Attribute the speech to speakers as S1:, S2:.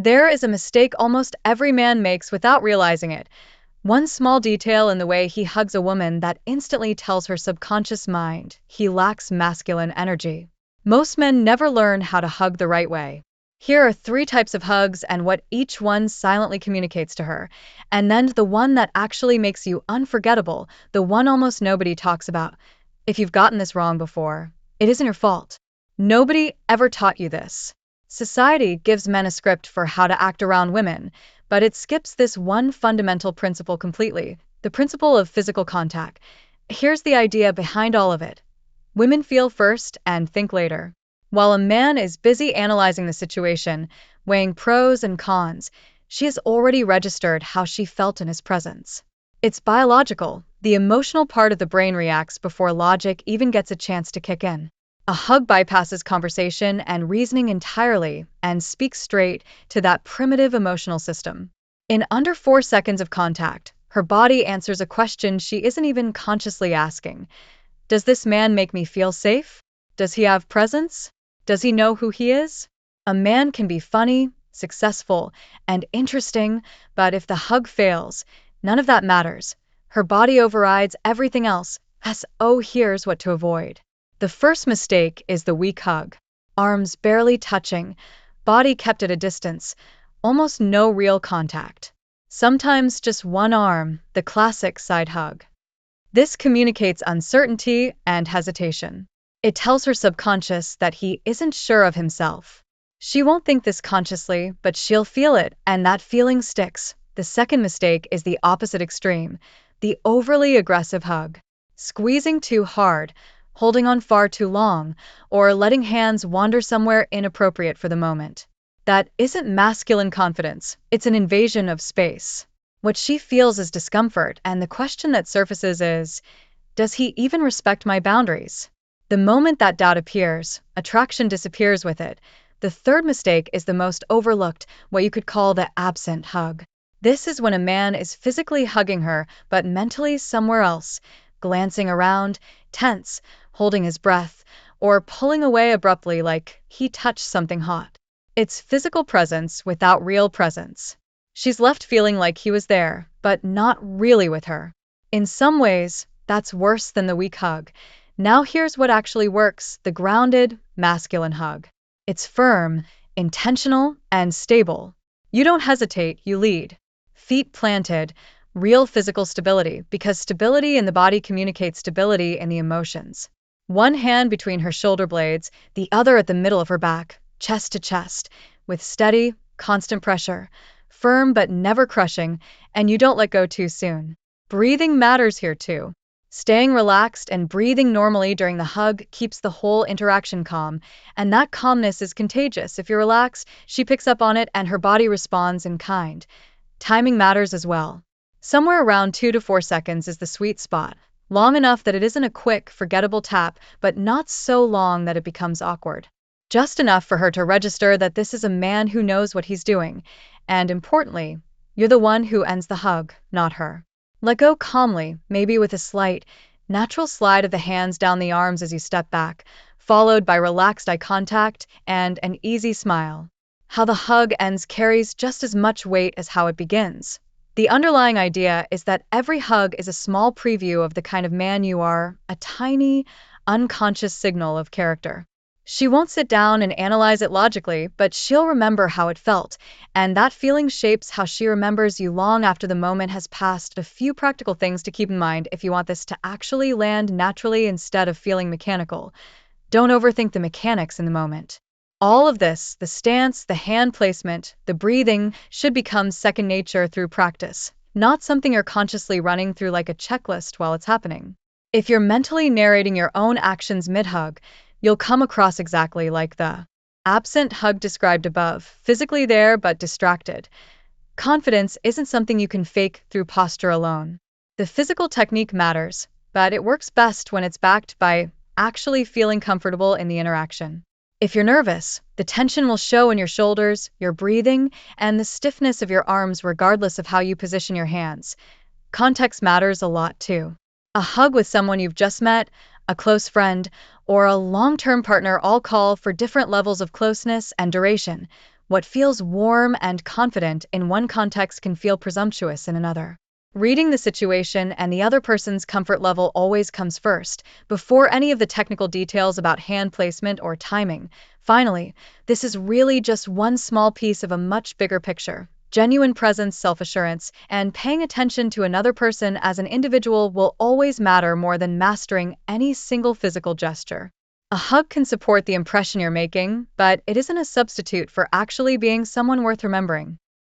S1: There is a mistake almost every man makes without realizing it. One small detail in the way he hugs a woman that instantly tells her subconscious mind he lacks masculine energy. Most men never learn how to hug the right way. Here are three types of hugs and what each one silently communicates to her. And then the one that actually makes you unforgettable, the one almost nobody talks about. If you've gotten this wrong before, it isn't your fault. Nobody ever taught you this. Society gives men a script for how to act around women, but it skips this one fundamental principle completely, the principle of physical contact. Here's the idea behind all of it. Women feel first and think later. While a man is busy analyzing the situation, weighing pros and cons, she has already registered how she felt in his presence. It's biological. The emotional part of the brain reacts before logic even gets a chance to kick in. A hug bypasses conversation and reasoning entirely and speaks straight to that primitive emotional system. In under 4 seconds of contact, her body answers a question she isn't even consciously asking. Does this man make me feel safe? Does he have presence? Does he know who he is? A man can be funny, successful, and interesting, but if the hug fails, none of that matters. Her body overrides everything else. So here's what to avoid. The first mistake is the weak hug. Arms barely touching, body kept at a distance, almost no real contact. Sometimes just one arm, the classic side hug. This communicates uncertainty and hesitation. It tells her subconscious that he isn't sure of himself. She won't think this consciously, but she'll feel it, and that feeling sticks. The second mistake is the opposite extreme, the overly aggressive hug. Squeezing too hard, holding on far too long, or letting hands wander somewhere inappropriate for the moment. That isn't masculine confidence, it's an invasion of space. What she feels is discomfort, and the question that surfaces is, does he even respect my boundaries? The moment that doubt appears, attraction disappears with it. The third mistake is the most overlooked, what you could call the absent hug. This is when a man is physically hugging her, but mentally somewhere else, glancing around, tense, holding his breath, or pulling away abruptly like he touched something hot. It's physical presence without real presence. She's left feeling like he was there, but not really with her. In some ways, that's worse than the weak hug. Now here's what actually works, the grounded, masculine hug. It's firm, intentional, and stable. You don't hesitate, you lead. Feet planted, real physical stability, because stability in the body communicates stability in the emotions. One hand between her shoulder blades, the other at the middle of her back, chest to chest, with steady, constant pressure, firm but never crushing, and you don't let go too soon. Breathing matters here too. Staying relaxed and breathing normally during the hug keeps the whole interaction calm, and that calmness is contagious. If you relax, she picks up on it and her body responds in kind. Timing matters as well. Somewhere around 2 to 4 seconds is the sweet spot. Long enough that it isn't a quick, forgettable tap, but not so long that it becomes awkward. Just enough for her to register that this is a man who knows what he's doing, and importantly, you're the one who ends the hug, not her. Let go calmly, maybe with a slight, natural slide of the hands down the arms as you step back, followed by relaxed eye contact and an easy smile. How the hug ends carries just as much weight as how it begins. The underlying idea is that every hug is a small preview of the kind of man you are, a tiny, unconscious signal of character. She won't sit down and analyze it logically, but she'll remember how it felt, and that feeling shapes how she remembers you long after the moment has passed. A few practical things to keep in mind if you want this to actually land naturally instead of feeling mechanical. Don't overthink the mechanics in the moment. All of this, the stance, the hand placement, the breathing, should become second nature through practice, not something you're consciously running through like a checklist while it's happening. If you're mentally narrating your own actions mid-hug, you'll come across exactly like the absent hug described above, physically there but distracted. Confidence isn't something you can fake through posture alone. The physical technique matters, but it works best when it's backed by actually feeling comfortable in the interaction. If you're nervous, the tension will show in your shoulders, your breathing, and the stiffness of your arms regardless of how you position your hands. Context matters a lot too. A hug with someone you've just met, a close friend, or a long-term partner all call for different levels of closeness and duration. What feels warm and confident in one context can feel presumptuous in another. Reading the situation and the other person's comfort level always comes first, before any of the technical details about hand placement or timing. Finally, this is really just one small piece of a much bigger picture. Genuine presence, self-assurance, and paying attention to another person as an individual will always matter more than mastering any single physical gesture. A hug can support the impression you're making, but it isn't a substitute for actually being someone worth remembering.